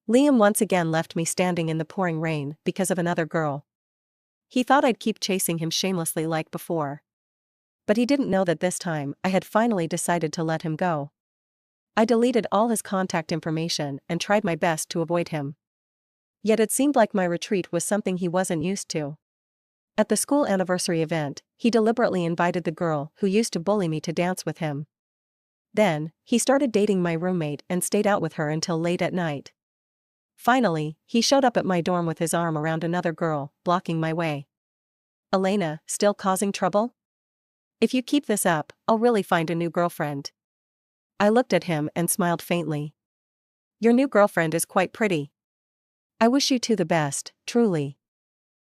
Liam once again left me standing in the pouring rain because of another girl. He thought I'd keep chasing him shamelessly like before. But he didn't know that this time I had finally decided to let him go. I deleted all his contact information and tried my best to avoid him. Yet it seemed like my retreat was something he wasn't used to. At the school anniversary event, he deliberately invited the girl who used to bully me to dance with him. Then, he started dating my roommate and stayed out with her until late at night. Finally, he showed up at my dorm with his arm around another girl, blocking my way. Elena, still causing trouble? If you keep this up, I'll really find a new girlfriend. I looked at him and smiled faintly. Your new girlfriend is quite pretty. I wish you two the best, truly.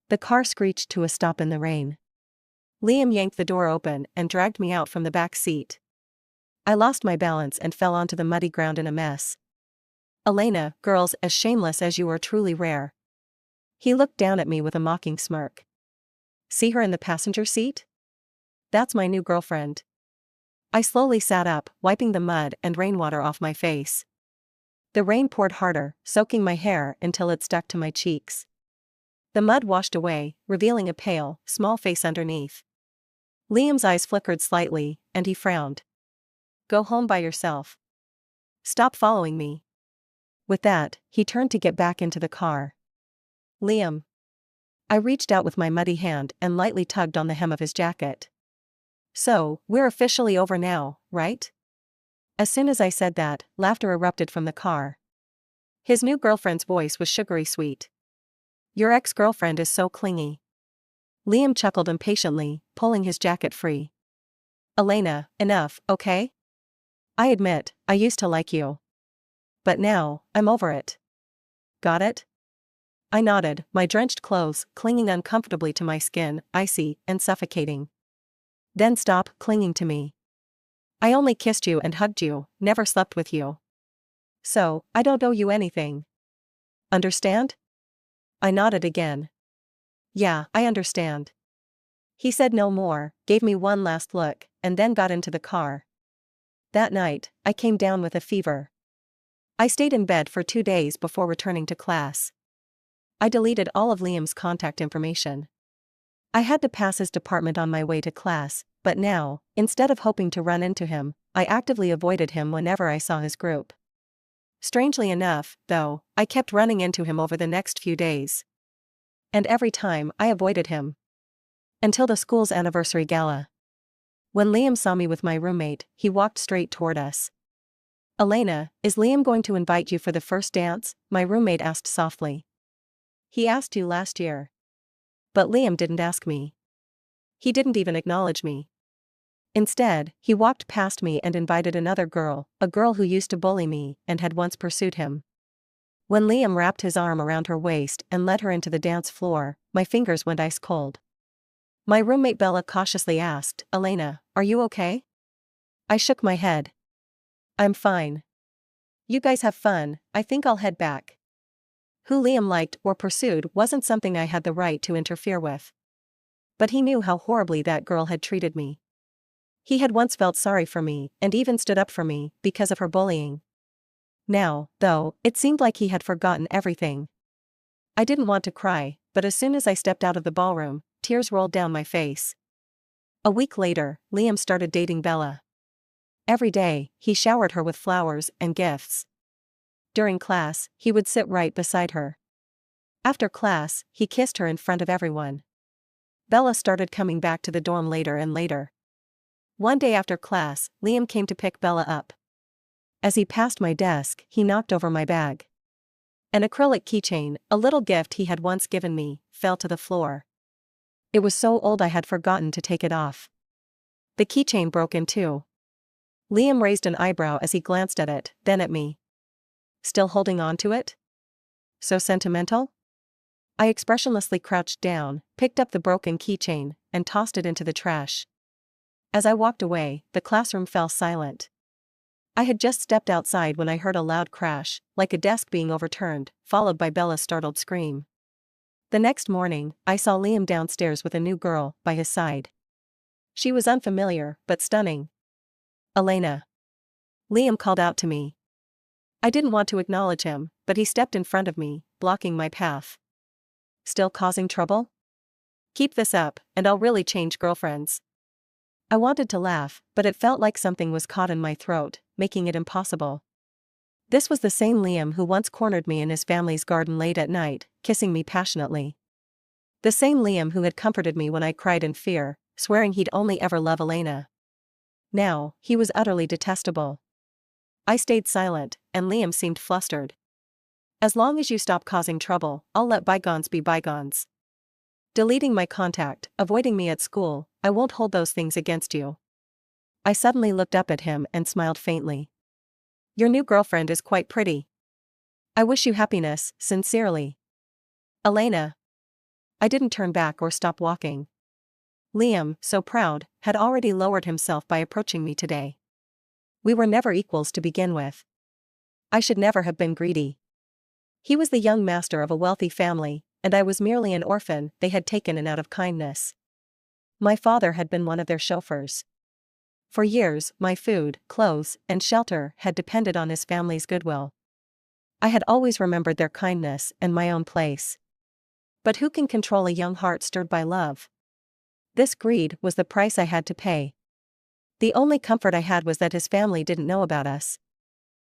The car screeched to a stop in the rain. Liam yanked the door open and dragged me out from the back seat. I lost my balance and fell onto the muddy ground in a mess. Elena, girls as shameless as you are truly rare. He looked down at me with a mocking smirk. See her in the passenger seat? That's my new girlfriend. I slowly sat up, wiping the mud and rainwater off my face. The rain poured harder, soaking my hair until it stuck to my cheeks. The mud washed away, revealing a pale, small face underneath. Liam's eyes flickered slightly, and he frowned. Go home by yourself. Stop following me. With that, he turned to get back into the car. Liam. I reached out with my muddy hand and lightly tugged on the hem of his jacket. So, we're officially over now, right? As soon as I said that, laughter erupted from the car. His new girlfriend's voice was sugary sweet. Your ex-girlfriend is so clingy. Liam chuckled impatiently, pulling his jacket free. Elena, enough, okay? I admit, I used to like you. But now, I'm over it. Got it? I nodded, my drenched clothes clinging uncomfortably to my skin, icy and suffocating. Then stop clinging to me. I only kissed you and hugged you, never slept with you. So, I don't owe you anything. Understand? I nodded again. Yeah, I understand. He said no more, gave me one last look, and then got into the car. That night, I came down with a fever. I stayed in bed for 2 days before returning to class. I deleted all of Liam's contact information. I had to pass his department on my way to class, but now, instead of hoping to run into him, I actively avoided him whenever I saw his group. Strangely enough, though, I kept running into him over the next few days. And every time, I avoided him. Until the school's anniversary gala. When Liam saw me with my roommate, he walked straight toward us. Elena, is Liam going to invite you for the first dance? My roommate asked softly. He asked you last year. But Liam didn't ask me. He didn't even acknowledge me. Instead, he walked past me and invited another girl, a girl who used to bully me and had once pursued him. When Liam wrapped his arm around her waist and led her into the dance floor, my fingers went ice cold. My roommate Bella cautiously asked, Elena, are you okay? I shook my head. I'm fine. You guys have fun, I think I'll head back. Who Liam liked or pursued wasn't something I had the right to interfere with. But he knew how horribly that girl had treated me. He had once felt sorry for me and even stood up for me because of her bullying. Now, though, it seemed like he had forgotten everything. I didn't want to cry, but as soon as I stepped out of the ballroom, tears rolled down my face. A week later, Liam started dating Bella. Every day, he showered her with flowers and gifts. During class, he would sit right beside her. After class, he kissed her in front of everyone. Bella started coming back to the dorm later and later. One day after class, Liam came to pick Bella up. As he passed my desk, he knocked over my bag. An acrylic keychain, a little gift he had once given me, fell to the floor. It was so old I had forgotten to take it off. The keychain broke in two. Liam raised an eyebrow as he glanced at it, then at me. Still holding on to it? So sentimental? I expressionlessly crouched down, picked up the broken keychain, and tossed it into the trash. As I walked away, the classroom fell silent. I had just stepped outside when I heard a loud crash, like a desk being overturned, followed by Bella's startled scream. The next morning, I saw Liam downstairs with a new girl by his side. She was unfamiliar, but stunning. Elena. Liam called out to me. I didn't want to acknowledge him, but he stepped in front of me, blocking my path. Still causing trouble? Keep this up, and I'll really change girlfriends. I wanted to laugh, but it felt like something was caught in my throat, making it impossible. This was the same Liam who once cornered me in his family's garden late at night, kissing me passionately. The same Liam who had comforted me when I cried in fear, swearing he'd only ever love Elena. Now, he was utterly detestable. I stayed silent, and Liam seemed flustered. As long as you stop causing trouble, I'll let bygones be bygones. Deleting my contact, avoiding me at school, I won't hold those things against you. I suddenly looked up at him and smiled faintly. Your new girlfriend is quite pretty. I wish you happiness, sincerely. Elena. I didn't turn back or stop walking. Liam, so proud, had already lowered himself by approaching me today. We were never equals to begin with. I should never have been greedy. He was the young master of a wealthy family, and I was merely an orphan they had taken in out of kindness. My father had been one of their chauffeurs. For years, my food, clothes, and shelter had depended on his family's goodwill. I had always remembered their kindness and my own place. But who can control a young heart stirred by love? This greed was the price I had to pay. The only comfort I had was that his family didn't know about us.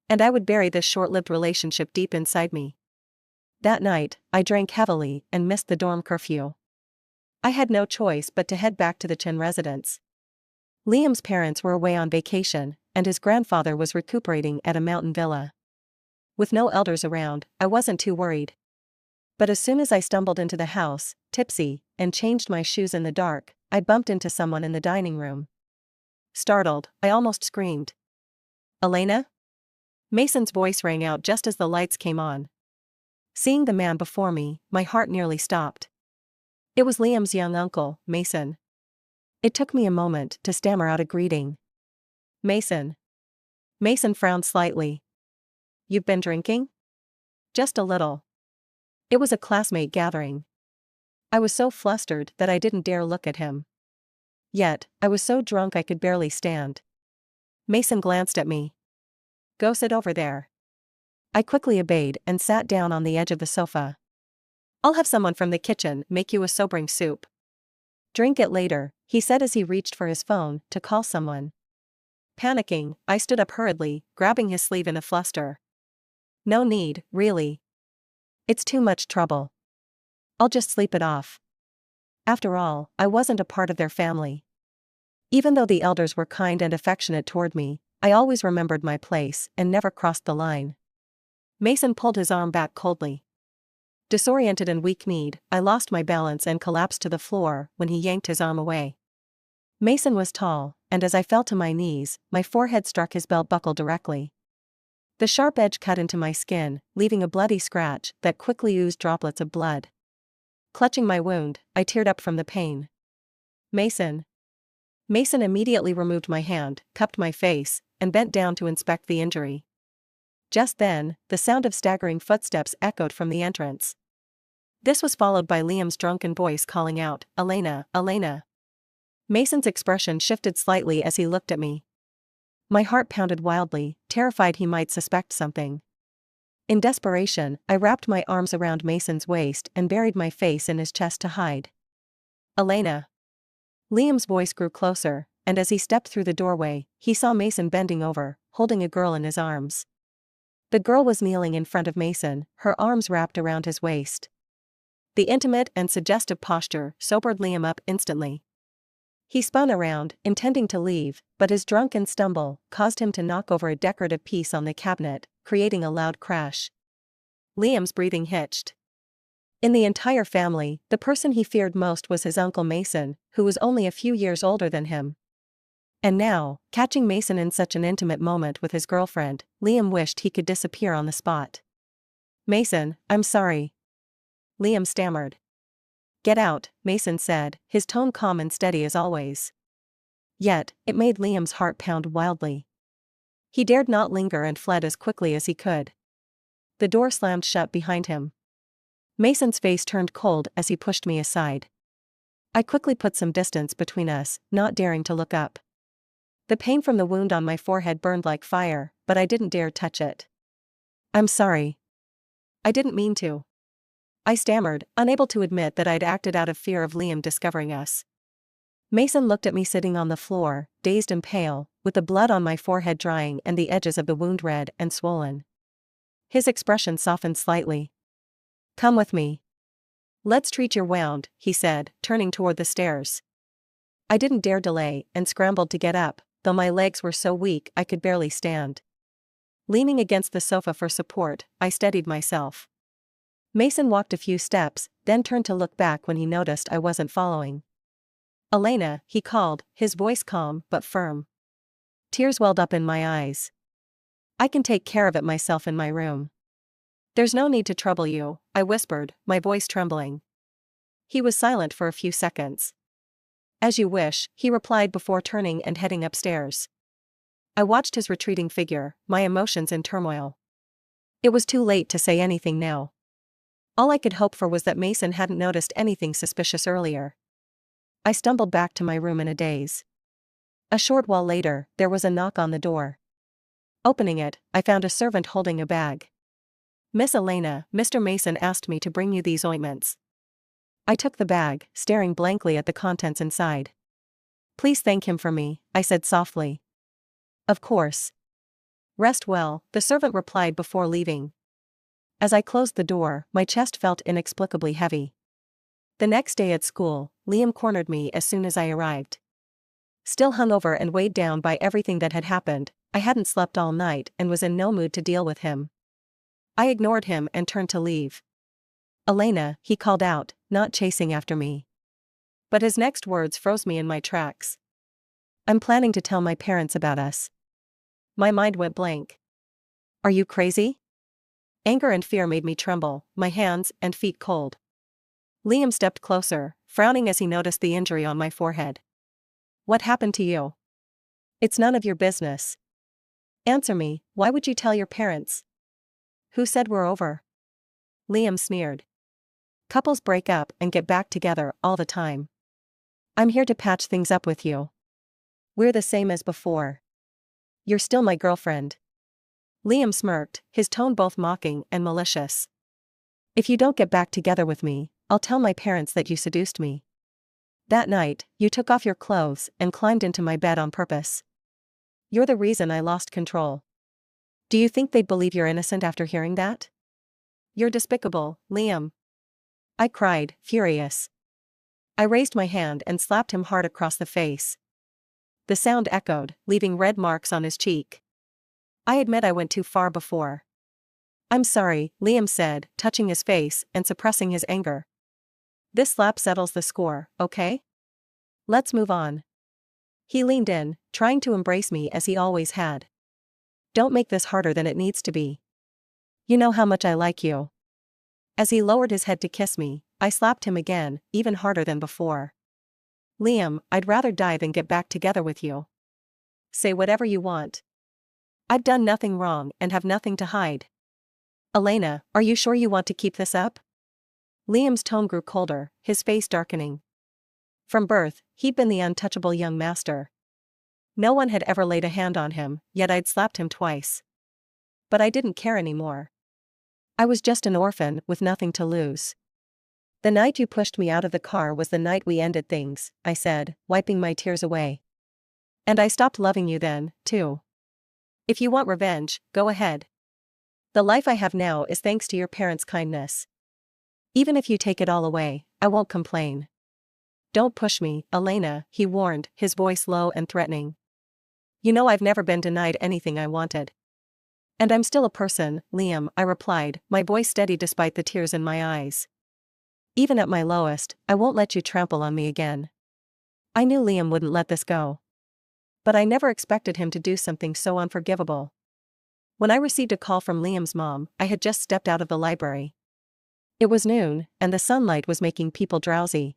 And I would bury this short-lived relationship deep inside me. That night, I drank heavily and missed the dorm curfew. I had no choice but to head back to the Chen residence. Liam's parents were away on vacation, and his grandfather was recuperating at a mountain villa. With no elders around, I wasn't too worried. But as soon as I stumbled into the house, tipsy, and changed my shoes in the dark, I bumped into someone in the dining room. Startled, I almost screamed. Elena? Mason's voice rang out just as the lights came on. Seeing the man before me, my heart nearly stopped. It was Liam's young uncle, Mason. It took me a moment to stammer out a greeting. Mason. Mason frowned slightly. You've been drinking? Just a little. It was a classmate gathering. I was so flustered that I didn't dare look at him. Yet, I was so drunk I could barely stand. Mason glanced at me. Go sit over there. I quickly obeyed and sat down on the edge of the sofa. I'll have someone from the kitchen make you a sobering soup. Drink it later, he said as he reached for his phone to call someone. Panicking, I stood up hurriedly, grabbing his sleeve in a fluster. No need, really. It's too much trouble. I'll just sleep it off. After all, I wasn't a part of their family. Even though the elders were kind and affectionate toward me, I always remembered my place and never crossed the line. Mason pulled his arm back coldly. Disoriented and weak-kneed, I lost my balance and collapsed to the floor when he yanked his arm away. Mason was tall, and as I fell to my knees, my forehead struck his belt buckle directly. The sharp edge cut into my skin, leaving a bloody scratch that quickly oozed droplets of blood. Clutching my wound, I teared up from the pain. Mason. Mason immediately removed my hand, cupped my face, and bent down to inspect the injury. Just then, the sound of staggering footsteps echoed from the entrance. This was followed by Liam's drunken voice calling out, Elena, Elena. Mason's expression shifted slightly as he looked at me. My heart pounded wildly, terrified he might suspect something. In desperation, I wrapped my arms around Mason's waist and buried my face in his chest to hide. Elena. Liam's voice grew closer, and as he stepped through the doorway, he saw Mason bending over, holding a girl in his arms. The girl was kneeling in front of Mason, her arms wrapped around his waist. The intimate and suggestive posture sobered Liam up instantly. He spun around, intending to leave, but his drunken stumble caused him to knock over a decorative piece on the cabinet, creating a loud crash. Liam's breathing hitched. In the entire family, the person he feared most was his uncle Mason, who was only a few years older than him. And now, catching Mason in such an intimate moment with his girlfriend, Liam wished he could disappear on the spot. Mason, I'm sorry. Liam stammered. Get out, Mason said, his tone calm and steady as always. Yet, it made Liam's heart pound wildly. He dared not linger and fled as quickly as he could. The door slammed shut behind him. Mason's face turned cold as he pushed me aside. I quickly put some distance between us, not daring to look up. The pain from the wound on my forehead burned like fire, but I didn't dare touch it. I'm sorry. I didn't mean to. I stammered, unable to admit that I'd acted out of fear of Liam discovering us. Mason looked at me sitting on the floor, dazed and pale, with the blood on my forehead drying and the edges of the wound red and swollen. His expression softened slightly. Come with me. Let's treat your wound, he said, turning toward the stairs. I didn't dare delay and scrambled to get up, though my legs were so weak I could barely stand. Leaning against the sofa for support, I steadied myself. Mason walked a few steps, then turned to look back when he noticed I wasn't following. Elena, he called, his voice calm but firm. Tears welled up in my eyes. I can take care of it myself in my room. There's no need to trouble you, I whispered, my voice trembling. He was silent for a few seconds. As you wish, he replied before turning and heading upstairs. I watched his retreating figure, my emotions in turmoil. It was too late to say anything now. All I could hope for was that Mason hadn't noticed anything suspicious earlier. I stumbled back to my room in a daze. A short while later, there was a knock on the door. Opening it, I found a servant holding a bag. Miss Elena, Mr. Mason asked me to bring you these ointments. I took the bag, staring blankly at the contents inside. Please thank him for me, I said softly. Of course. Rest well, the servant replied before leaving. As I closed the door, my chest felt inexplicably heavy. The next day at school, Liam cornered me as soon as I arrived. Still hungover and weighed down by everything that had happened, I hadn't slept all night and was in no mood to deal with him. I ignored him and turned to leave. Elena, he called out, not chasing after me. But his next words froze me in my tracks. I'm planning to tell my parents about us. My mind went blank. Are you crazy? Anger and fear made me tremble, my hands and feet cold. Liam stepped closer, frowning as he noticed the injury on my forehead. What happened to you? It's none of your business. Answer me, why would you tell your parents? Who said we're over? Liam sneered. Couples break up and get back together all the time. I'm here to patch things up with you. We're the same as before. You're still my girlfriend. Liam smirked, his tone both mocking and malicious. If you don't get back together with me, I'll tell my parents that you seduced me. That night, you took off your clothes and climbed into my bed on purpose. You're the reason I lost control. Do you think they'd believe you're innocent after hearing that? You're despicable, Liam. I cried, furious. I raised my hand and slapped him hard across the face. The sound echoed, leaving red marks on his cheek. I admit I went too far before. I'm sorry, Liam said, touching his face and suppressing his anger. This slap settles the score, okay? Let's move on. He leaned in, trying to embrace me as he always had. Don't make this harder than it needs to be. You know how much I like you. As he lowered his head to kiss me, I slapped him again, even harder than before. Liam, I'd rather die than get back together with you. Say whatever you want. I've done nothing wrong and have nothing to hide. Elena, are you sure you want to keep this up? Liam's tone grew colder, his face darkening. From birth, he'd been the untouchable young master. No one had ever laid a hand on him, yet I'd slapped him twice. But I didn't care anymore. I was just an orphan with nothing to lose. The night you pushed me out of the car was the night we ended things, I said, wiping my tears away. And I stopped loving you then, too. If you want revenge, go ahead. The life I have now is thanks to your parents' kindness. Even if you take it all away, I won't complain. Don't push me, Elena, he warned, his voice low and threatening. You know I've never been denied anything I wanted. And I'm still a person, Liam, I replied, my voice steady despite the tears in my eyes. Even at my lowest, I won't let you trample on me again. I knew Liam wouldn't let this go. But I never expected him to do something so unforgivable. When I received a call from Liam's mom, I had just stepped out of the library. It was noon, and the sunlight was making people drowsy.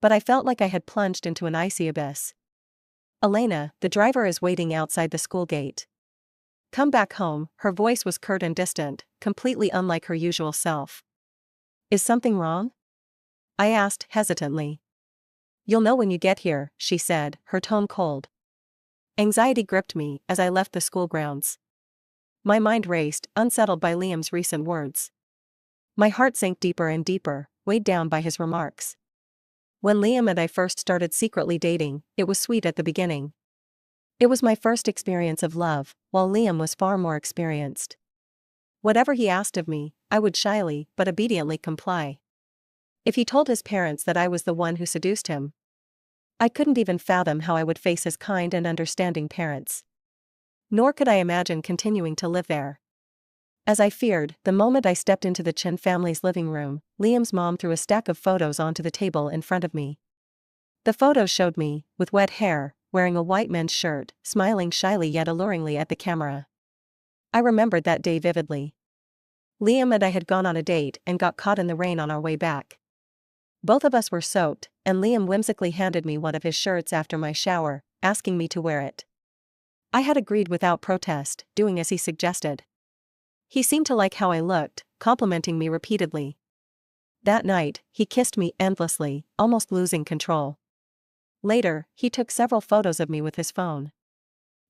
But I felt like I had plunged into an icy abyss. Elena, the driver is waiting outside the school gate. Come back home, her voice was curt and distant, completely unlike her usual self. Is something wrong? I asked hesitantly. You'll know when you get here, she said, her tone cold. Anxiety gripped me as I left the school grounds. My mind raced, unsettled by Liam's recent words. My heart sank deeper and deeper, weighed down by his remarks. When Liam and I first started secretly dating, it was sweet at the beginning. It was my first experience of love, while Liam was far more experienced. Whatever he asked of me, I would shyly but obediently comply. If he told his parents that I was the one who seduced him, I couldn't even fathom how I would face his kind and understanding parents. Nor could I imagine continuing to live there. As I feared, the moment I stepped into the Chen family's living room, Liam's mom threw a stack of photos onto the table in front of me. The photos showed me, with wet hair, wearing a white men's shirt, smiling shyly yet alluringly at the camera. I remembered that day vividly. Liam and I had gone on a date and got caught in the rain on our way back. Both of us were soaked, and Liam whimsically handed me one of his shirts after my shower, asking me to wear it. I had agreed without protest, doing as he suggested. He seemed to like how I looked, complimenting me repeatedly. That night, he kissed me endlessly, almost losing control. Later, he took several photos of me with his phone.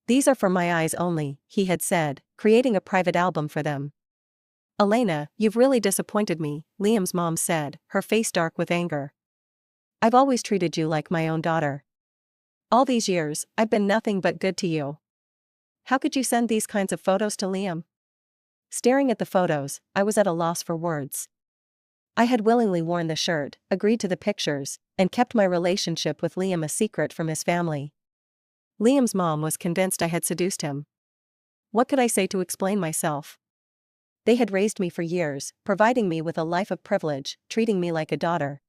"These are for my eyes only," he had said, creating a private album for them. "Elena, you've really disappointed me," Liam's mom said, her face dark with anger. "I've always treated you like my own daughter. All these years, I've been nothing but good to you. How could you send these kinds of photos to Liam?" Staring at the photos, I was at a loss for words. I had willingly worn the shirt, agreed to the pictures, and kept my relationship with Liam a secret from his family. Liam's mom was convinced I had seduced him. What could I say to explain myself? They had raised me for years, providing me with a life of privilege, treating me like a daughter.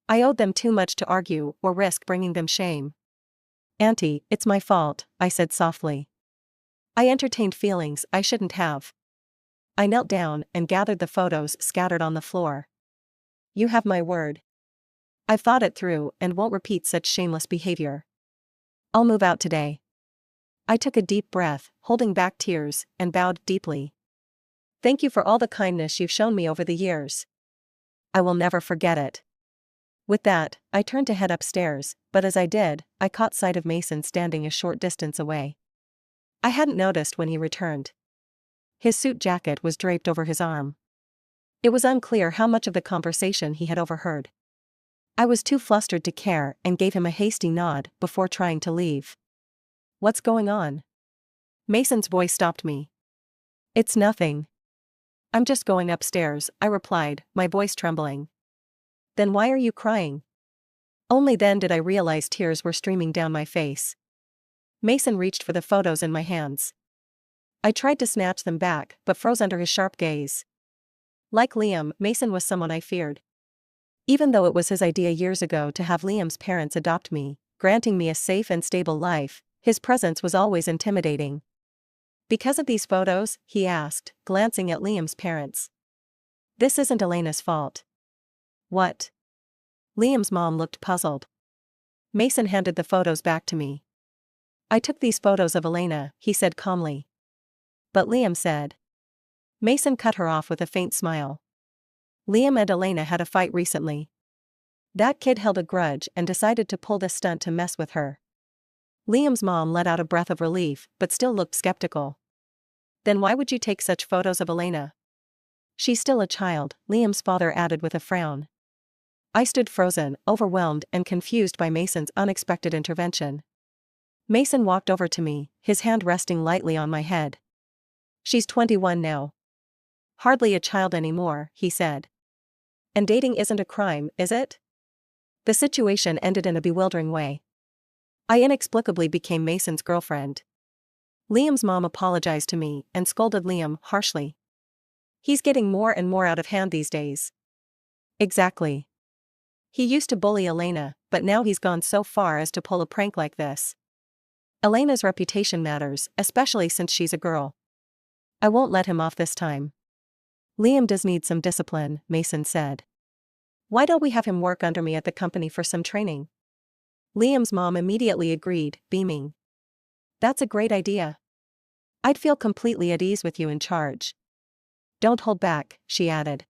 I owed them too much to argue or risk bringing them shame. "Auntie, it's my fault," I said softly. "I entertained feelings I shouldn't have." I knelt down and gathered the photos scattered on the floor. "You have my word. I've thought it through and won't repeat such shameless behavior. I'll move out today." I took a deep breath, holding back tears, and bowed deeply. "Thank you for all the kindness you've shown me over the years. I will never forget it." With that, I turned to head upstairs, but as I did, I caught sight of Mason standing a short distance away. I hadn't noticed when he returned. His suit jacket was draped over his arm. It was unclear how much of the conversation he had overheard. I was too flustered to care and gave him a hasty nod before trying to leave. "What's going on?" Mason's voice stopped me. "It's nothing. I'm just going upstairs," I replied, my voice trembling. "Then why are you crying?" Only then did I realize tears were streaming down my face. Mason reached for the photos in my hands. I tried to snatch them back, but froze under his sharp gaze. Like Liam, Mason was someone I feared. Even though it was his idea years ago to have Liam's parents adopt me, granting me a safe and stable life, his presence was always intimidating. "Because of these photos?" he asked, glancing at Liam's parents. "This isn't Elena's fault." "What?" Liam's mom looked puzzled. Mason handed the photos back to me. "I took these photos of Elena," he said calmly. "But Liam said." Mason cut her off with a faint smile. "Liam and Elena had a fight recently. That kid held a grudge and decided to pull this stunt to mess with her." Liam's mom let out a breath of relief, but still looked skeptical. "Then why would you take such photos of Elena?" "She's still a child," Liam's father added with a frown. I stood frozen, overwhelmed and confused by Mason's unexpected intervention. Mason walked over to me, his hand resting lightly on my head. "She's 21 now. Hardly a child anymore," he said. "And dating isn't a crime, is it?" The situation ended in a bewildering way. I inexplicably became Mason's girlfriend. Liam's mom apologized to me and scolded Liam harshly. "He's getting more and more out of hand these days." "Exactly. He used to bully Elena, but now he's gone so far as to pull a prank like this. Elena's reputation matters, especially since she's a girl. I won't let him off this time." "Liam does need some discipline," Mason said. "Why don't we have him work under me at the company for some training?" Liam's mom immediately agreed, beaming. "That's a great idea. I'd feel completely at ease with you in charge." "Don't hold back," she added.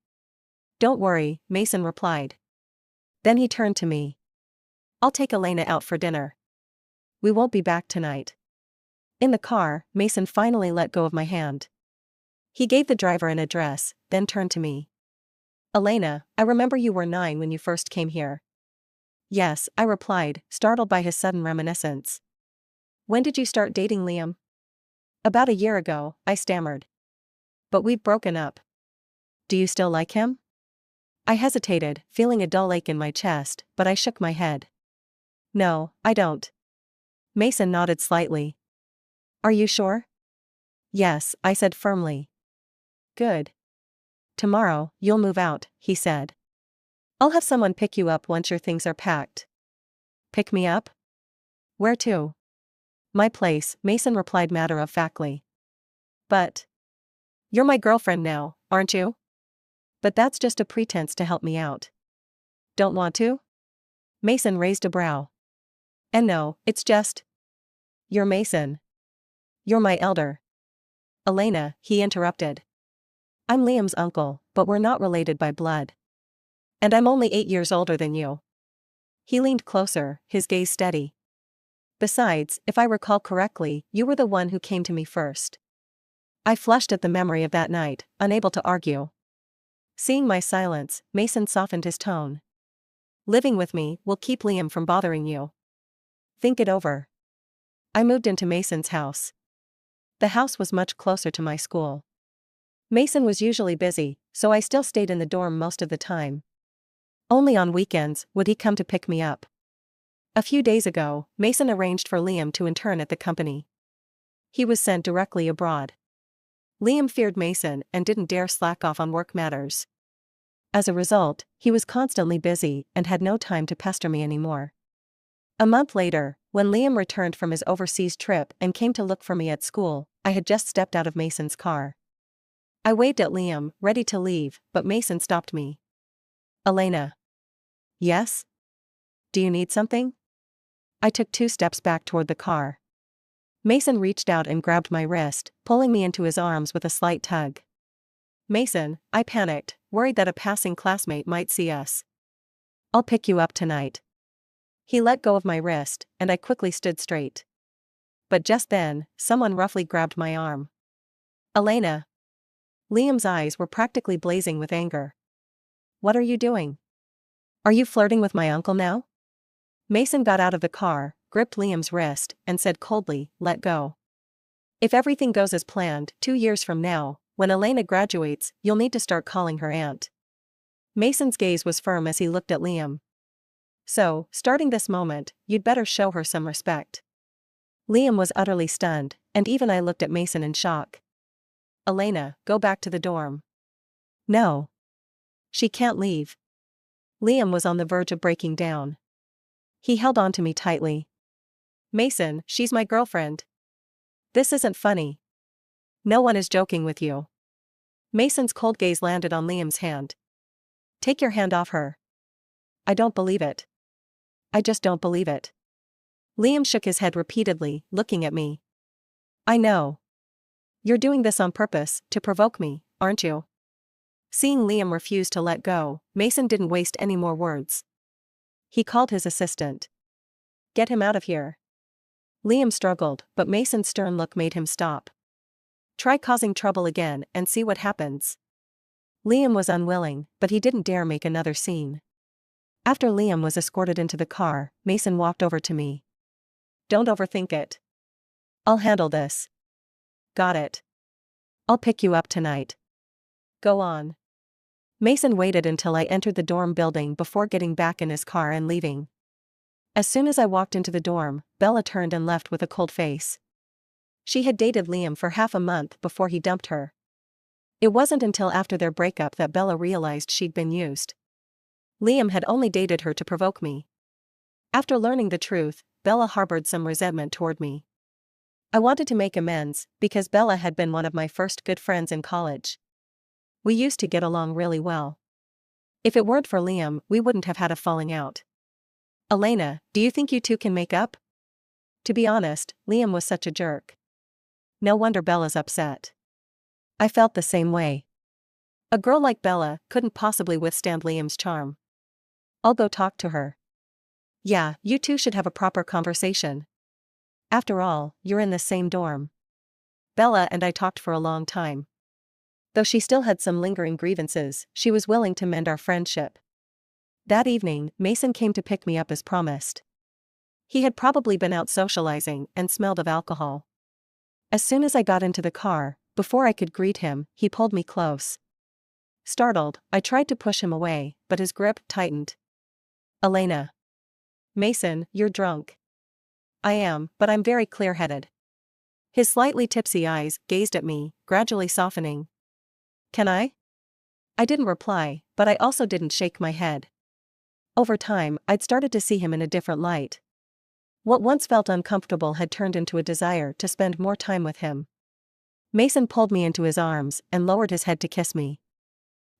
"Don't worry," Mason replied. Then he turned to me. "I'll take Elena out for dinner. We won't be back tonight." In the car, Mason finally let go of my hand. He gave the driver an address, then turned to me. Elena, I remember you were 9 when you first came here. Yes, I replied, startled by his sudden reminiscence. When did you start dating Liam? About a year ago, I stammered. But we've broken up. Do you still like him? I hesitated, feeling a dull ache in my chest, but I shook my head. No, I don't. Mason nodded slightly. Are you sure? Yes, I said firmly. Good. Tomorrow, you'll move out, he said. I'll have someone pick you up once your things are packed. Pick me up? Where to? My place, Mason replied matter-of-factly. But you're my girlfriend now, aren't you? But that's just a pretense to help me out. Don't want to? Mason raised a brow. And no, it's just. You're Mason. You're my elder. Elena, he interrupted. I'm Liam's uncle, but we're not related by blood. And I'm only 8 years older than you. He leaned closer, his gaze steady. Besides, if I recall correctly, you were the one who came to me first. I flushed at the memory of that night, unable to argue. Seeing my silence, Mason softened his tone. Living with me will keep Liam from bothering you. Think it over. I moved into Mason's house. The house was much closer to my school. Mason was usually busy, so I still stayed in the dorm most of the time. Only on weekends would he come to pick me up. A few days ago, Mason arranged for Liam to intern at the company. He was sent directly abroad. Liam feared Mason and didn't dare slack off on work matters. As a result, he was constantly busy and had no time to pester me anymore. A month later, when Liam returned from his overseas trip and came to look for me at school, I had just stepped out of Mason's car. I waved at Liam, ready to leave, but Mason stopped me. Elena. Yes? Do you need something? I took 2 steps back toward the car. Mason reached out and grabbed my wrist, pulling me into his arms with a slight tug. Mason, I panicked, worried that a passing classmate might see us. I'll pick you up tonight. He let go of my wrist, and I quickly stood straight. But just then, someone roughly grabbed my arm. Elena. Liam's eyes were practically blazing with anger. What are you doing? Are you flirting with my uncle now? Mason got out of the car, gripped Liam's wrist, and said coldly, let go. If everything goes as planned, 2 years from now, when Elena graduates, you'll need to start calling her aunt. Mason's gaze was firm as he looked at Liam. So, starting this moment, you'd better show her some respect. Liam was utterly stunned, and even I looked at Mason in shock. Elena, go back to the dorm. No. She can't leave. Liam was on the verge of breaking down. He held on to me tightly. Mason, she's my girlfriend. This isn't funny. No one is joking with you. Mason's cold gaze landed on Liam's hand. Take your hand off her. I don't believe it. I just don't believe it. Liam shook his head repeatedly, looking at me. I know. You're doing this on purpose, to provoke me, aren't you? Seeing Liam refuse to let go, Mason didn't waste any more words. He called his assistant. Get him out of here. Liam struggled, but Mason's stern look made him stop. Try causing trouble again and see what happens. Liam was unwilling, but he didn't dare make another scene. After Liam was escorted into the car, Mason walked over to me. Don't overthink it. I'll handle this. Got it. I'll pick you up tonight. Go on. Mason waited until I entered the dorm building before getting back in his car and leaving. As soon as I walked into the dorm, Bella turned and left with a cold face. She had dated Liam for half a month before he dumped her. It wasn't until after their breakup that Bella realized she'd been used. Liam had only dated her to provoke me. After learning the truth, Bella harbored some resentment toward me. I wanted to make amends, because Bella had been one of my first good friends in college. We used to get along really well. If it weren't for Liam, we wouldn't have had a falling out. Elena, do you think you two can make up? To be honest, Liam was such a jerk. No wonder Bella's upset. I felt the same way. A girl like Bella couldn't possibly withstand Liam's charm. I'll go talk to her. Yeah, you two should have a proper conversation. After all, you're in the same dorm. Bella and I talked for a long time. Though she still had some lingering grievances, she was willing to mend our friendship. That evening, Mason came to pick me up as promised. He had probably been out socializing and smelled of alcohol. As soon as I got into the car, before I could greet him, he pulled me close. Startled, I tried to push him away, but his grip tightened. Elena. Mason, you're drunk. I am, but I'm very clear-headed. His slightly tipsy eyes gazed at me, gradually softening. Can I? I didn't reply, but I also didn't shake my head. Over time, I'd started to see him in a different light. What once felt uncomfortable had turned into a desire to spend more time with him. Mason pulled me into his arms and lowered his head to kiss me.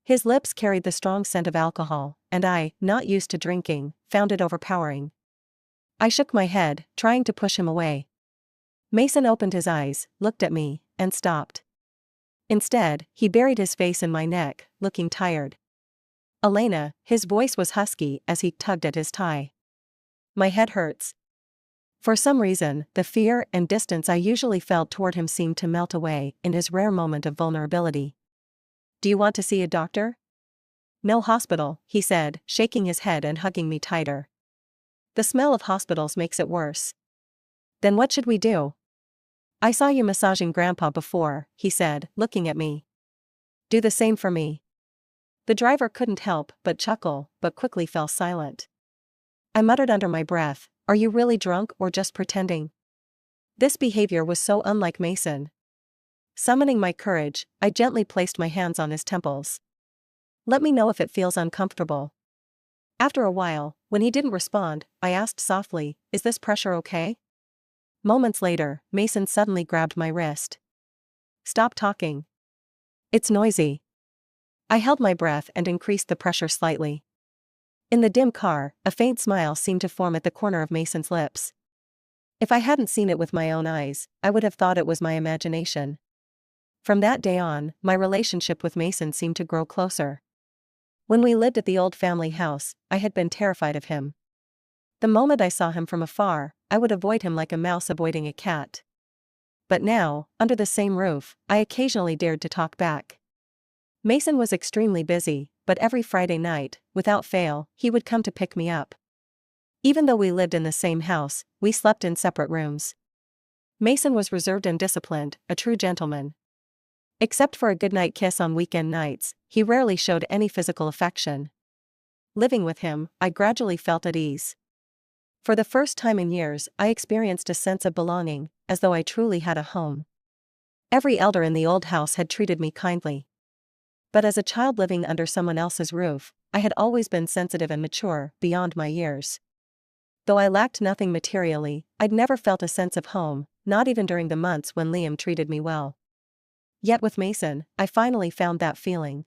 His lips carried the strong scent of alcohol, and I, not used to drinking, found it overpowering. I shook my head, trying to push him away. Mason opened his eyes, looked at me, and stopped. Instead, he buried his face in my neck, looking tired. Elena, his voice was husky as he tugged at his tie. My head hurts. For some reason, the fear and distance I usually felt toward him seemed to melt away in his rare moment of vulnerability. Do you want to see a doctor? No hospital, he said, shaking his head and hugging me tighter. The smell of hospitals makes it worse. Then what should we do? I saw you massaging Grandpa before, he said, looking at me. Do the same for me. The driver couldn't help but chuckle, but quickly fell silent. I muttered under my breath, are you really drunk or just pretending? This behavior was so unlike Mason. Summoning my courage, I gently placed my hands on his temples. Let me know if it feels uncomfortable. After a while, when he didn't respond, I asked softly, is this pressure okay? Moments later, Mason suddenly grabbed my wrist. Stop talking. It's noisy. I held my breath and increased the pressure slightly. In the dim car, a faint smile seemed to form at the corner of Mason's lips. If I hadn't seen it with my own eyes, I would have thought it was my imagination. From that day on, my relationship with Mason seemed to grow closer. When we lived at the old family house, I had been terrified of him. The moment I saw him from afar, I would avoid him like a mouse avoiding a cat. But now, under the same roof, I occasionally dared to talk back. Mason was extremely busy, but every Friday night, without fail, he would come to pick me up. Even though we lived in the same house, we slept in separate rooms. Mason was reserved and disciplined, a true gentleman. Except for a goodnight kiss on weekend nights, he rarely showed any physical affection. Living with him, I gradually felt at ease. For the first time in years, I experienced a sense of belonging, as though I truly had a home. Every elder in the old house had treated me kindly. But as a child living under someone else's roof, I had always been sensitive and mature, beyond my years. Though I lacked nothing materially, I'd never felt a sense of home, not even during the months when Liam treated me well. Yet with Mason, I finally found that feeling.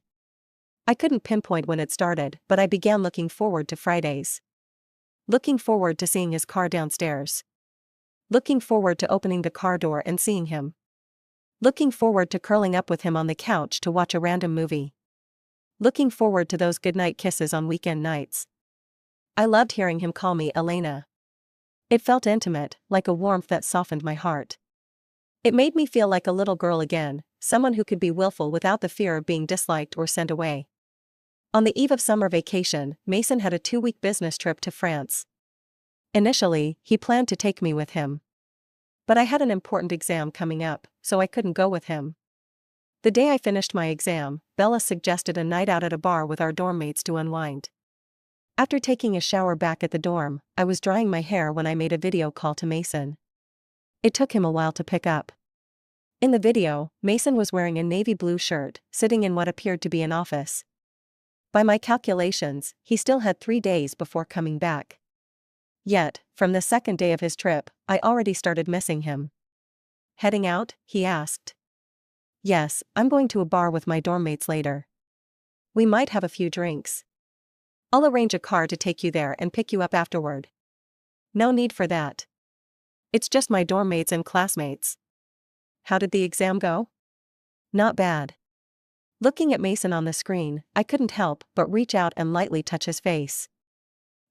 I couldn't pinpoint when it started, but I began looking forward to Fridays. Looking forward to seeing his car downstairs. Looking forward to opening the car door and seeing him. Looking forward to curling up with him on the couch to watch a random movie. Looking forward to those goodnight kisses on weekend nights. I loved hearing him call me Elena. It felt intimate, like a warmth that softened my heart. It made me feel like a little girl again, someone who could be willful without the fear of being disliked or sent away. On the eve of summer vacation, Mason had a 2-week business trip to France. Initially, he planned to take me with him. But I had an important exam coming up, so I couldn't go with him. The day I finished my exam, Bella suggested a night out at a bar with our dorm mates to unwind. After taking a shower back at the dorm, I was drying my hair when I made a video call to Mason. It took him a while to pick up. In the video, Mason was wearing a navy blue shirt, sitting in what appeared to be an office. By my calculations, he still had 3 days before coming back. Yet, from the second day of his trip, I already started missing him. Heading out? He asked. Yes, I'm going to a bar with my dorm mates later. We might have a few drinks. I'll arrange a car to take you there and pick you up afterward. No need for that. It's just my dorm mates and classmates. How did the exam go? Not bad. Looking at Mason on the screen, I couldn't help but reach out and lightly touch his face.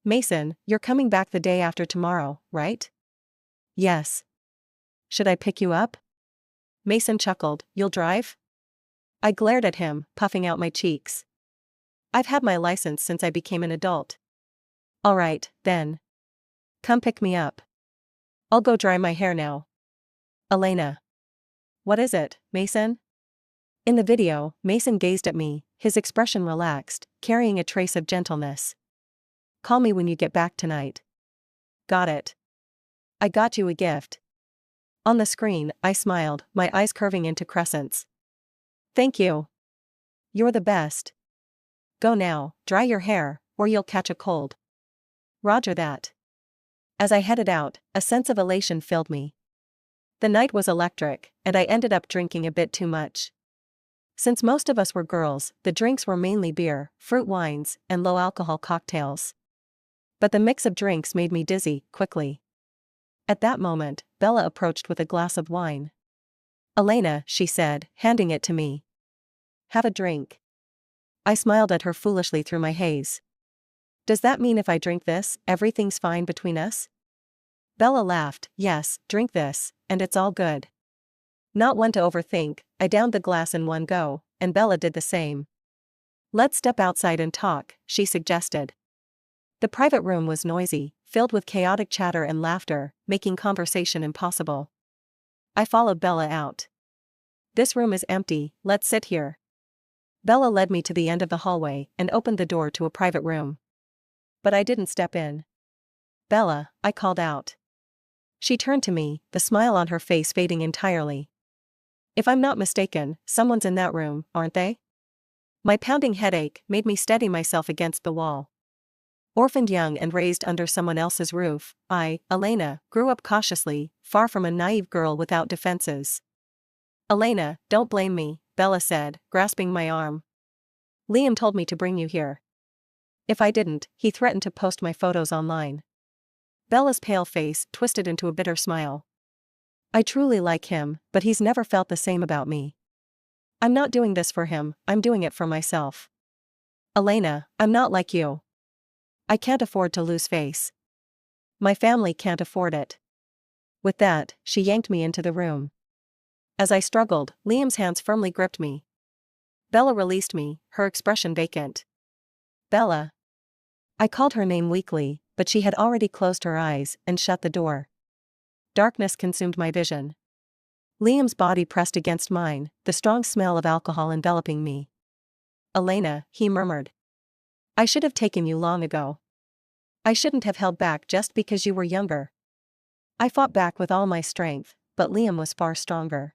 Mason, you're coming back the day after tomorrow, right? Yes. should I pick you up? Mason chuckled, you'll drive? I glared at him, puffing out my cheeks. I've had my license since I became an adult. Alright, then. Come pick me up. I'll go dry my hair now. Elena. What is it, Mason? In the video, Mason gazed at me, his expression relaxed, carrying a trace of gentleness. Call me when you get back tonight. Got it. I got you a gift. On the screen, I smiled, my eyes curving into crescents. Thank you. You're the best. Go now, dry your hair, or you'll catch a cold. Roger that. As I headed out, a sense of elation filled me. The night was electric, and I ended up drinking a bit too much. Since most of us were girls, the drinks were mainly beer, fruit wines, and low-alcohol cocktails. But the mix of drinks made me dizzy, quickly. At that moment, Bella approached with a glass of wine. Elena, she said, handing it to me. Have a drink. I smiled at her foolishly through my haze. Does that mean if I drink this, everything's fine between us? Bella laughed, yes, drink this, and it's all good. Not one to overthink, I downed the glass in one go, and Bella did the same. Let's step outside and talk, she suggested. The private room was noisy, filled with chaotic chatter and laughter, making conversation impossible. I followed Bella out. This room is empty, let's sit here. Bella led me to the end of the hallway and opened the door to a private room. But I didn't step in. Bella, I called out. She turned to me, the smile on her face fading entirely. If I'm not mistaken, someone's in that room, aren't they? My pounding headache made me steady myself against the wall. Orphaned young and raised under someone else's roof, I, Elena, grew up cautiously, far from a naive girl without defenses. Elena, don't blame me, Bella said, grasping my arm. Liam told me to bring you here. If I didn't, he threatened to post my photos online. Bella's pale face twisted into a bitter smile. I truly like him, but he's never felt the same about me. I'm not doing this for him, I'm doing it for myself. Elena, I'm not like you. I can't afford to lose face. My family can't afford it. With that, she yanked me into the room. As I struggled, Liam's hands firmly gripped me. Bella released me, her expression vacant. Bella. I called her name weakly, but she had already closed her eyes and shut the door. Darkness consumed my vision. Liam's body pressed against mine, the strong smell of alcohol enveloping me. Elena, he murmured. I should have taken you long ago. I shouldn't have held back just because you were younger. I fought back with all my strength, but Liam was far stronger.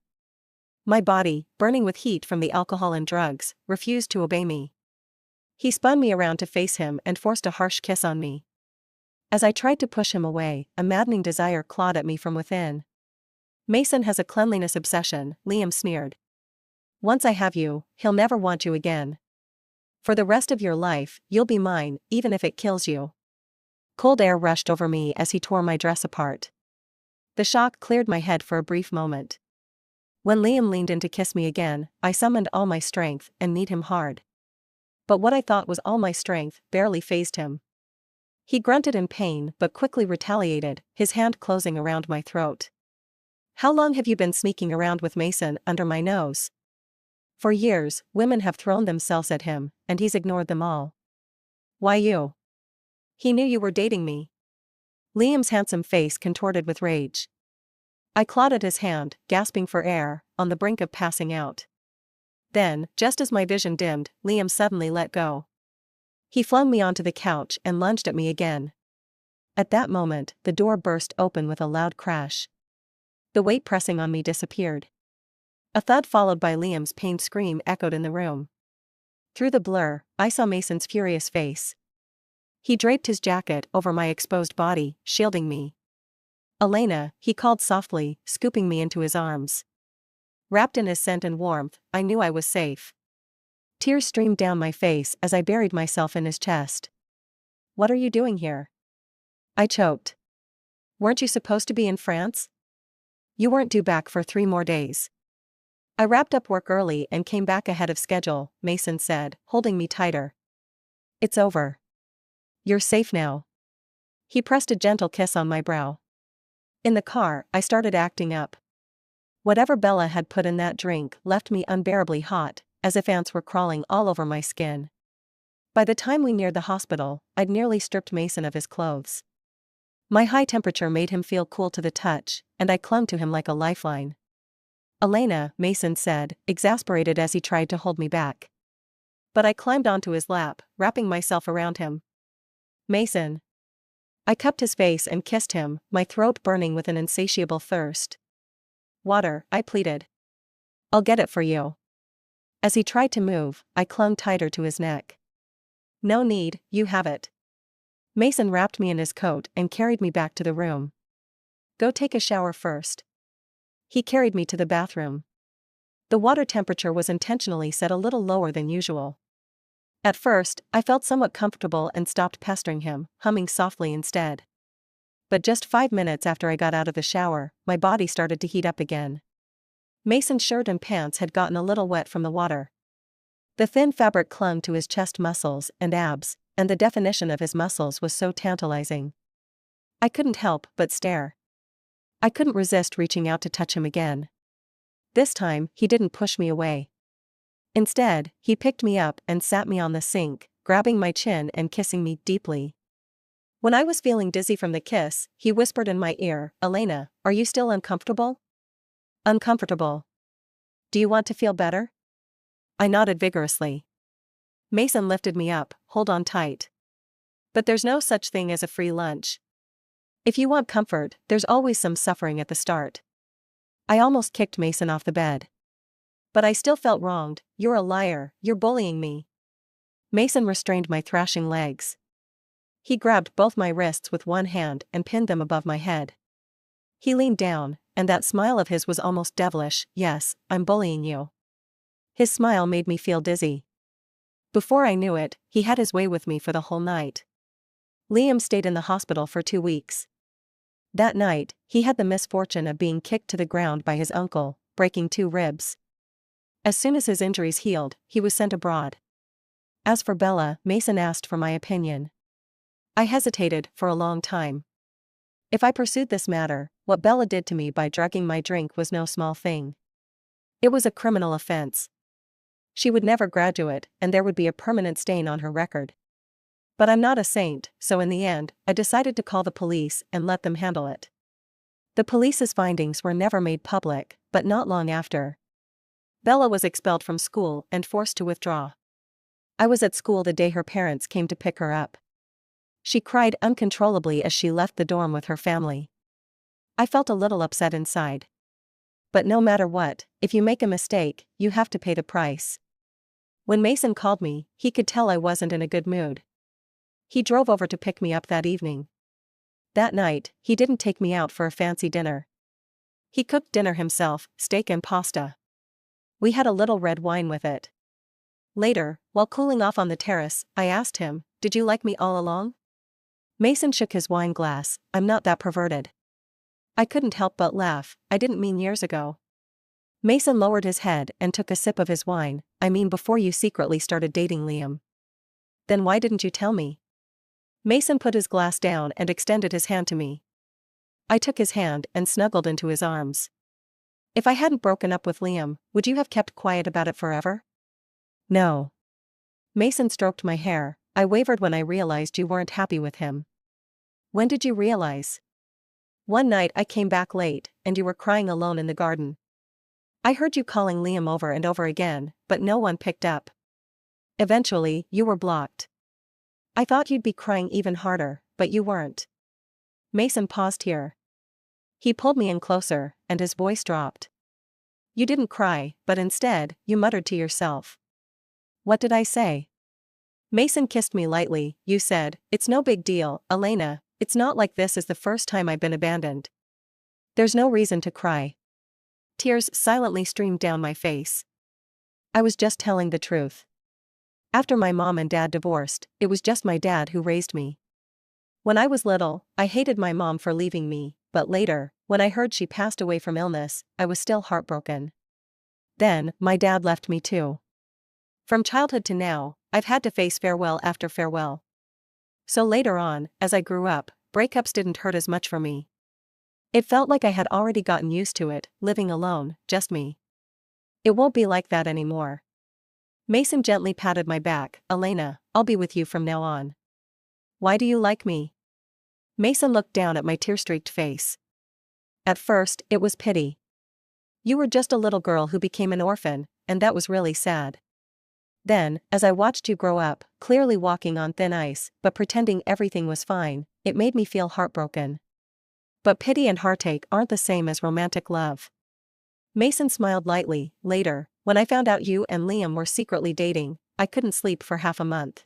My body, burning with heat from the alcohol and drugs, refused to obey me. He spun me around to face him and forced a harsh kiss on me. As I tried to push him away, a maddening desire clawed at me from within. Mason has a cleanliness obsession, Liam sneered. Once I have you, he'll never want you again. For the rest of your life, you'll be mine, even if it kills you. Cold air rushed over me as he tore my dress apart. The shock cleared my head for a brief moment. When Liam leaned in to kiss me again, I summoned all my strength and kneed him hard. But what I thought was all my strength barely fazed him. He grunted in pain but quickly retaliated, his hand closing around my throat. How long have you been sneaking around with Mason under my nose? For years, women have thrown themselves at him, and he's ignored them all. Why you? He knew you were dating me. Liam's handsome face contorted with rage. I clawed at his hand, gasping for air, on the brink of passing out. Then, just as my vision dimmed, Liam suddenly let go. He flung me onto the couch and lunged at me again. At that moment, the door burst open with a loud crash. The weight pressing on me disappeared. A thud followed by Liam's pained scream echoed in the room. Through the blur, I saw Mason's furious face. He draped his jacket over my exposed body, shielding me. Elena, he called softly, scooping me into his arms. Wrapped in his scent and warmth, I knew I was safe. Tears streamed down my face as I buried myself in his chest. What are you doing here? I choked. Weren't you supposed to be in France? You weren't due back for 3 more days. I wrapped up work early and came back ahead of schedule, Mason said, holding me tighter. It's over. You're safe now. He pressed a gentle kiss on my brow. In the car, I started acting up, Whatever Bella had put in that drink left me unbearably hot, as if ants were crawling all over my skin. By the time we neared the hospital, I'd nearly stripped Mason of his clothes. My high temperature made him feel cool to the touch, and I clung to him like a lifeline. "Elena," Mason said, exasperated as he tried to hold me back. But I climbed onto his lap, wrapping myself around him. "Mason." I cupped his face and kissed him, my throat burning with an insatiable thirst. "Water," I pleaded. "I'll get it for you." As he tried to move, I clung tighter to his neck. "No need, you have it." Mason wrapped me in his coat and carried me back to the room. "Go take a shower first." He carried me to the bathroom. The water temperature was intentionally set a little lower than usual. At first, I felt somewhat comfortable and stopped pestering him, humming softly instead. But just 5 minutes after I got out of the shower, my body started to heat up again. Mason's shirt and pants had gotten a little wet from the water. The thin fabric clung to his chest muscles and abs, and the definition of his muscles was so tantalizing. I couldn't help but stare. I couldn't resist reaching out to touch him again. This time, he didn't push me away. Instead, he picked me up and sat me on the sink, grabbing my chin and kissing me deeply. When I was feeling dizzy from the kiss, he whispered in my ear, "Elena, are you still uncomfortable?" "Uncomfortable. Do you want to feel better?" I nodded vigorously. Mason lifted me up, "Hold on tight. But there's no such thing as a free lunch. If you want comfort, there's always some suffering at the start." I almost kicked Mason off the bed. But I still felt wronged. "You're a liar, you're bullying me." Mason restrained my thrashing legs. He grabbed both my wrists with one hand and pinned them above my head. He leaned down, and that smile of his was almost devilish. "Yes, I'm bullying you." His smile made me feel dizzy. Before I knew it, he had his way with me for the whole night. Liam stayed in the hospital for 2 weeks. That night, he had the misfortune of being kicked to the ground by his uncle, breaking 2 ribs. As soon as his injuries healed, he was sent abroad. As for Bella, Mason asked for my opinion. I hesitated for a long time. If I pursued this matter, what Bella did to me by drugging my drink was no small thing. It was a criminal offense. She would never graduate, and there would be a permanent stain on her record. But I'm not a saint, so in the end, I decided to call the police and let them handle it. The police's findings were never made public, but not long after, Bella was expelled from school and forced to withdraw. I was at school the day her parents came to pick her up. She cried uncontrollably as she left the dorm with her family. I felt a little upset inside. But no matter what, if you make a mistake, you have to pay the price. When Mason called me, he could tell I wasn't in a good mood. He drove over to pick me up that evening. That night, he didn't take me out for a fancy dinner. He cooked dinner himself, steak and pasta. We had a little red wine with it. Later, while cooling off on the terrace, I asked him, "Did you like me all along?" Mason shook his wine glass. "I'm not that perverted." I couldn't help but laugh. "I didn't mean years ago." Mason lowered his head and took a sip of his wine. "I mean before you secretly started dating Liam." "Then why didn't you tell me?" Mason put his glass down and extended his hand to me. I took his hand and snuggled into his arms. "If I hadn't broken up with Liam, would you have kept quiet about it forever?" "No." Mason stroked my hair. "I wavered when I realized you weren't happy with him." "When did you realize?" "One night I came back late, and you were crying alone in the garden. I heard you calling Liam over and over again, but no one picked up. Eventually, you were blocked. I thought you'd be crying even harder, but you weren't." Mason paused here. He pulled me in closer, and his voice dropped. "You didn't cry, but instead, you muttered to yourself." "What did I say?" Mason kissed me lightly. "You said, 'It's no big deal, Elena, it's not like this is the first time I've been abandoned. There's no reason to cry.'" Tears silently streamed down my face. I was just telling the truth. After my mom and dad divorced, it was just my dad who raised me. When I was little, I hated my mom for leaving me, but later, when I heard she passed away from illness, I was still heartbroken. Then, my dad left me too. From childhood to now, I've had to face farewell after farewell. So later on, as I grew up, breakups didn't hurt as much for me. It felt like I had already gotten used to it, living alone, just me. It won't be like that anymore. Mason gently patted my back. Elena, I'll be with you from now on. Why do you like me? Mason looked down at my tear-streaked face. At first, it was pity. You were just a little girl who became an orphan, and that was really sad. Then, as I watched you grow up, clearly walking on thin ice, but pretending everything was fine, it made me feel heartbroken. But pity and heartache aren't the same as romantic love. Mason smiled lightly. Later, when I found out you and Liam were secretly dating, I couldn't sleep for half a month.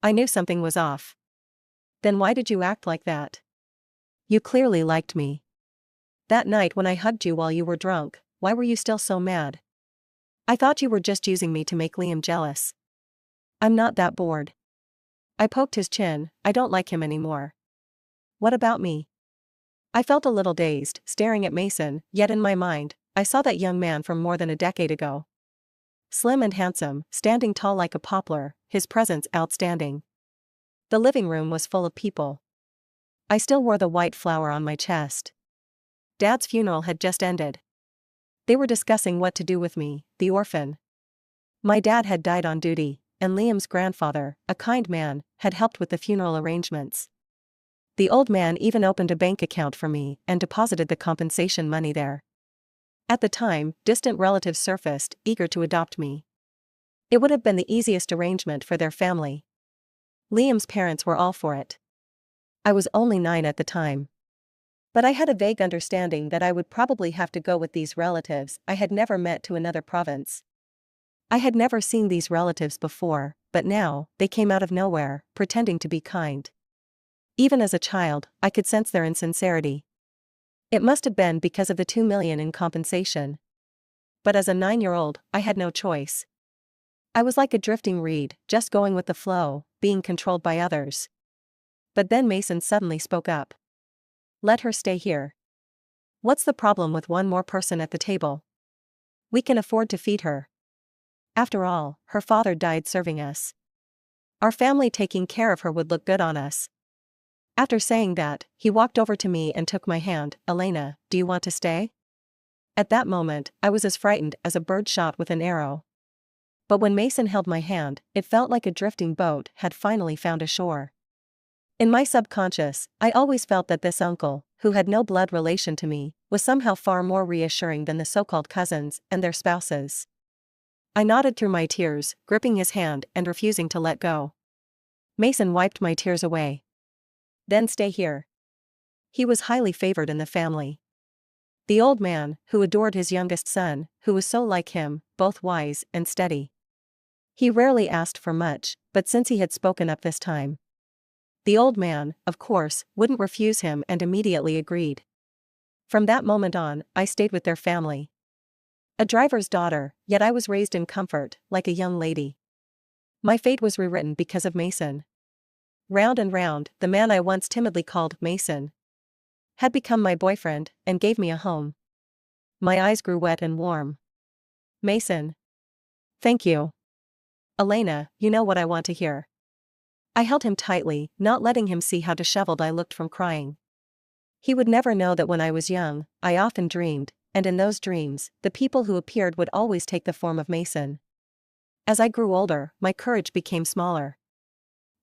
I knew something was off. Then why did you act like that? You clearly liked me. That night when I hugged you while you were drunk, why were you still so mad? I thought you were just using me to make Liam jealous. I'm not that bored. I poked his chin. I don't like him anymore. What about me? I felt a little dazed, staring at Mason, yet in my mind, I saw that young man from more than a decade ago. Slim and handsome, standing tall like a poplar, his presence outstanding. The living room was full of people. I still wore the white flower on my chest. Dad's funeral had just ended. They were discussing what to do with me, the orphan. My dad had died on duty, and Liam's grandfather, a kind man, had helped with the funeral arrangements. The old man even opened a bank account for me and deposited the compensation money there. At the time, distant relatives surfaced, eager to adopt me. It would have been the easiest arrangement for their family. Liam's parents were all for it. I was only 9 at the time. But I had a vague understanding that I would probably have to go with these relatives I had never met to another province. I had never seen these relatives before, but now, they came out of nowhere, pretending to be kind. Even as a child, I could sense their insincerity. It must have been because of the 2 million in compensation. But as a 9-year-old, I had no choice. I was like a drifting reed, just going with the flow, being controlled by others. But then Mason suddenly spoke up. Let her stay here. What's the problem with one more person at the table? We can afford to feed her. After all, her father died serving us. Our family taking care of her would look good on us. After saying that, he walked over to me and took my hand. Elena, do you want to stay? At that moment, I was as frightened as a bird shot with an arrow. But when Mason held my hand, it felt like a drifting boat had finally found a shore. In my subconscious, I always felt that this uncle, who had no blood relation to me, was somehow far more reassuring than the so-called cousins and their spouses. I nodded through my tears, gripping his hand and refusing to let go. Mason wiped my tears away. Then stay here. He was highly favored in the family. The old man, who adored his youngest son, who was so like him, both wise and steady. He rarely asked for much, but since he had spoken up this time, the old man, of course, wouldn't refuse him and immediately agreed. From that moment on, I stayed with their family. A driver's daughter, yet I was raised in comfort, like a young lady. My fate was rewritten because of Mason. Round and round, the man I once timidly called Mason had become my boyfriend and gave me a home. My eyes grew wet and warm. Mason. Thank you. Elena, you know what I want to hear. I held him tightly, not letting him see how disheveled I looked from crying. He would never know that when I was young, I often dreamed, and in those dreams, the people who appeared would always take the form of Mason. As I grew older, my courage became smaller.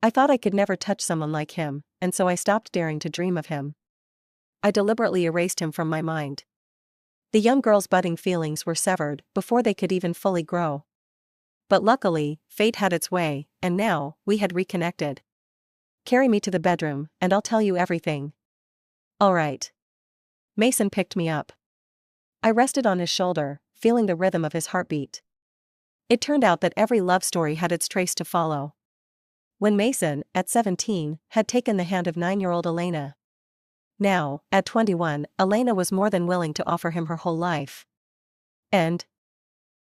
I thought I could never touch someone like him, and so I stopped daring to dream of him. I deliberately erased him from my mind. The young girl's budding feelings were severed before they could even fully grow. But luckily, fate had its way, and now, we had reconnected. Carry me to the bedroom, and I'll tell you everything. All right. Mason picked me up. I rested on his shoulder, feeling the rhythm of his heartbeat. It turned out that every love story had its trace to follow. When Mason, at 17, had taken the hand of 9-year-old Elena. Now, at 21, Elena was more than willing to offer him her whole life. And,